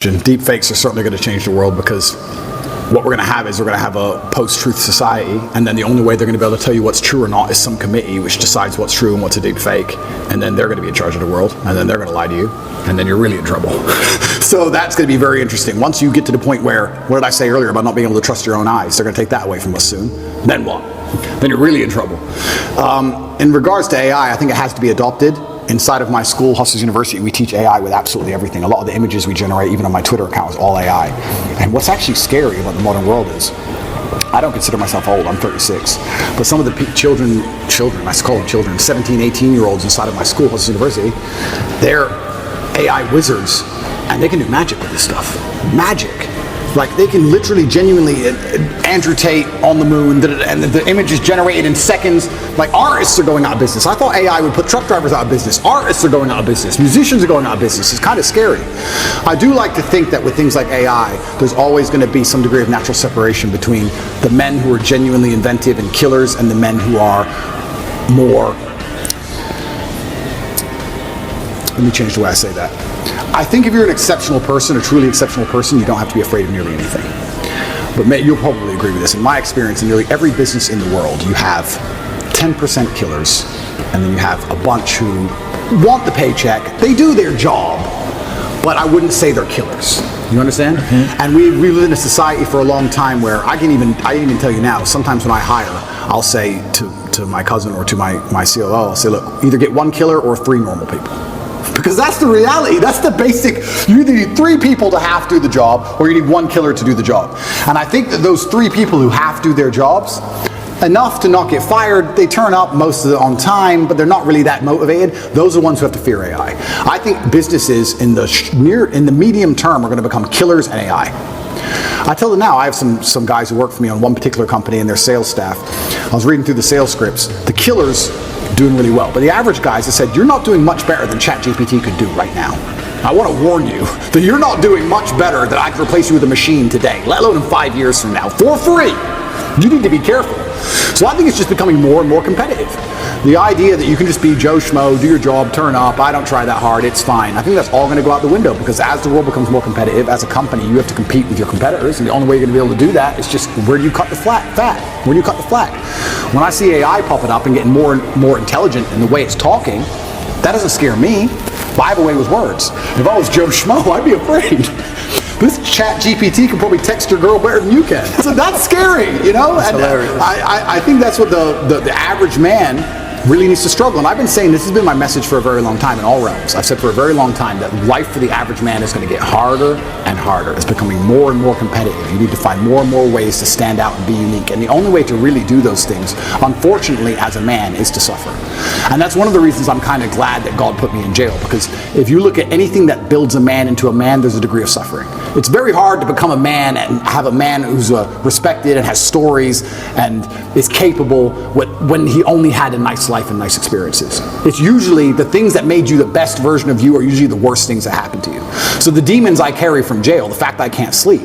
Deep fakes are certainly going to change the world, because what we're going to have is we're going to have a post-truth society, and then the only way they're going to be able to tell you what's true or not is some committee which decides what's true and what's a deep fake, and then they're going to be in charge of the world, and then they're going to lie to you, and then you're really in trouble. So that's going to be very interesting. Once you get to the point where, what did I say earlier about not being able to trust your own eyes? They're going to take that away from us soon. Then what? Then you're really in trouble. In regards to AI, I think it has to be adopted. Inside of my school, Hustlers University, we teach AI with absolutely everything. A lot of the images we generate, even on my Twitter account, is all AI. And what's actually scary about the modern world is, I don't consider myself old, I'm 36, but some of the children, I call them children, 17, 18-year-olds inside of my school, Hustlers University, they're AI wizards, and they can do magic with this stuff. Magic. Like, they can literally, genuinely, Andrew Tate on the moon, and the image is generated in seconds. Like, artists are going out of business. I thought AI would put truck drivers out of business. Artists are going out of business. Musicians are going out of business. It's kind of scary. I do like to think that with things like AI, there's always going to be some degree of natural separation between the men who are genuinely inventive and killers and the men who are more... Let me change the way I say that. I think if you're an exceptional person, a truly exceptional person, you don't have to be afraid of nearly anything. But you'll probably agree with this. In my experience, in nearly every business in the world, you have 10% killers, and then you have a bunch who want the paycheck. They do their job, but I wouldn't say they're killers. You understand? Mm-hmm. And we live in a society for a long time where I didn't even tell you now, sometimes when I hire, I'll say to my cousin or to my COO, I'll say, look, either get one killer or 3 normal people. Because that's the reality, that's the basic, you either need 3 people to half do the job, or you need 1 killer to do the job. And I think that those 3 people who half do their jobs, enough to not get fired, they turn up most of it on time, but they're not really that motivated, those are the ones who have to fear AI. I think businesses in the medium term are going to become killers and AI. I tell them now, I have some guys who work for me on one particular company and their sales staff. I was reading through the sales scripts. The killers doing really well, but the average guys have said, you're not doing much better than ChatGPT could do right now. I want to warn you that you're not doing much better that I could replace you with a machine today, let alone in 5 years from now, for free. You need to be careful. So I think it's just becoming more and more competitive. The idea that you can just be Joe Schmo, do your job, turn up, I don't try that hard, it's fine. I think that's all going to go out the window, because as the world becomes more competitive, as a company, you have to compete with your competitors, and the only way you're going to be able to do that is just, where do you cut the fat? Where do you cut the slack? When I see AI popping up and getting more and more intelligent in the way it's talking, that doesn't scare me. But I have a way with words. If I was Joe Schmo, I'd be afraid. This chat GPT can probably text your girl better than you can. So that's scary, you know? That's hilarious. I think that's what the average man really needs to struggle. And I've been saying, this has been my message for a very long time in all realms. I've said for a very long time that life for the average man is going to get harder and harder. It's becoming more and more competitive. You need to find more and more ways to stand out and be unique. And the only way to really do those things, unfortunately, as a man, is to suffer. And that's one of the reasons I'm kind of glad that God put me in jail, because if you look at anything that builds a man into a man, there's a degree of suffering. It's very hard to become a man and have a man who's respected and has stories and is capable when he only had a nice life and nice experiences. It's usually the things that made you the best version of you are usually the worst things that happen to you. So the demons I carry from jail, the fact that I can't sleep.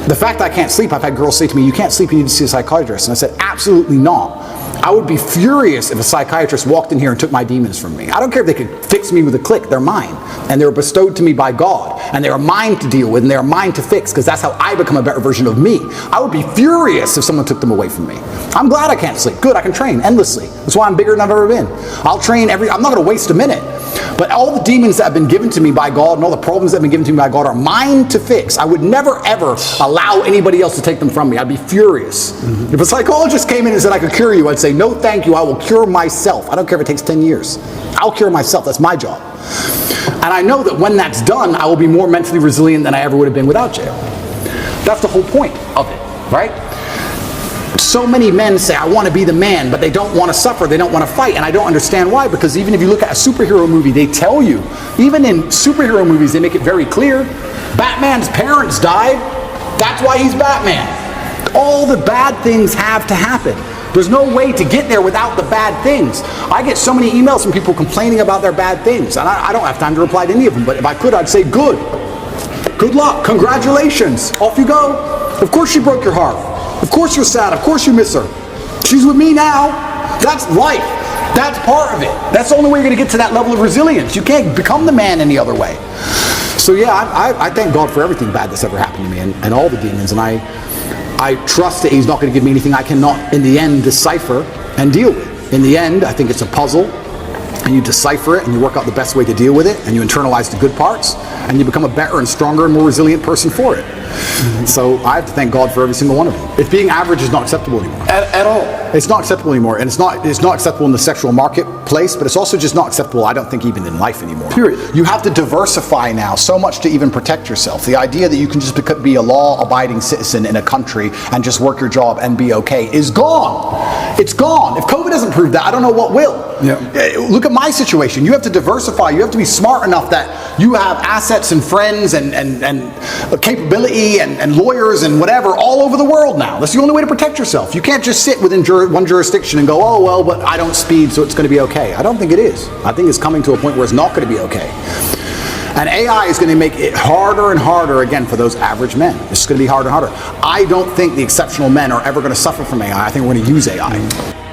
The fact that I can't sleep, I've had girls say to me, you can't sleep, you need to see a psychiatrist. And I said, absolutely not. I would be furious if a psychiatrist walked in here and took my demons from me. I don't care if they could fix me with a click, they're mine. And they were bestowed to me by God. And they are mine to deal with, and they are mine to fix, because that's how I become a better version of me. I would be furious if someone took them away from me. I'm glad I can't sleep. Good, I can train endlessly. That's why I'm bigger than I've ever been. I'll train I'm not going to waste a minute. But all the demons that have been given to me by God and all the problems that have been given to me by God are mine to fix. I would never, ever allow anybody else to take them from me. I'd be furious. Mm-hmm. If a psychologist came in and said I could cure you, I'd say, no thank you, I will cure myself. I don't care if it takes 10 years. I'll cure myself. That's my job. And I know that when that's done, I will be more mentally resilient than I ever would have been without jail. That's the whole point of it, right? So many men say, I want to be the man, but they don't want to suffer, they don't want to fight, and I don't understand why, because even if you look at a superhero movie, they tell you, even in superhero movies, they make it very clear, Batman's parents died, that's why he's Batman. All the bad things have to happen. There's no way to get there without the bad things. I get so many emails from people complaining about their bad things, and I don't have time to reply to any of them, but if I could, I'd say, good luck, congratulations, off you go. Of course she broke your heart. Of course you're sad, of course you miss her. She's with me now. That's life. That's part of it. That's the only way you're going to get to that level of resilience. You can't become the man any other way. So yeah, I thank God for everything bad that's ever happened to me and all the demons, and I trust that he's not going to give me anything I cannot in the end decipher and deal with. In the end, I think it's a puzzle, and you decipher it and you work out the best way to deal with it, and you internalize the good parts, and you become a better and stronger and more resilient person for it. So I have to thank God for every single one of them. If being average is not acceptable anymore. At all. It's not acceptable anymore, and it's not acceptable in the sexual marketplace, but it's also just not acceptable, I don't think, even in life anymore. Period. You have to diversify now so much to even protect yourself. The idea that you can just be a law-abiding citizen in a country and just work your job and be okay is gone. It's gone. If COVID doesn't prove that, I don't know what will. Yeah. Look at my situation. You have to diversify. You have to be smart enough that you have assets and friends and capability and lawyers and whatever all over the world now. That's the only way to protect yourself. You can't just sit within one jurisdiction and go, oh, well, but I don't speed, so it's going to be okay. I don't think it is. I think it's coming to a point where it's not going to be okay. And AI is going to make it harder and harder, again, for those average men. It's going to be harder and harder. I don't think the exceptional men are ever going to suffer from AI. I think we're going to use AI.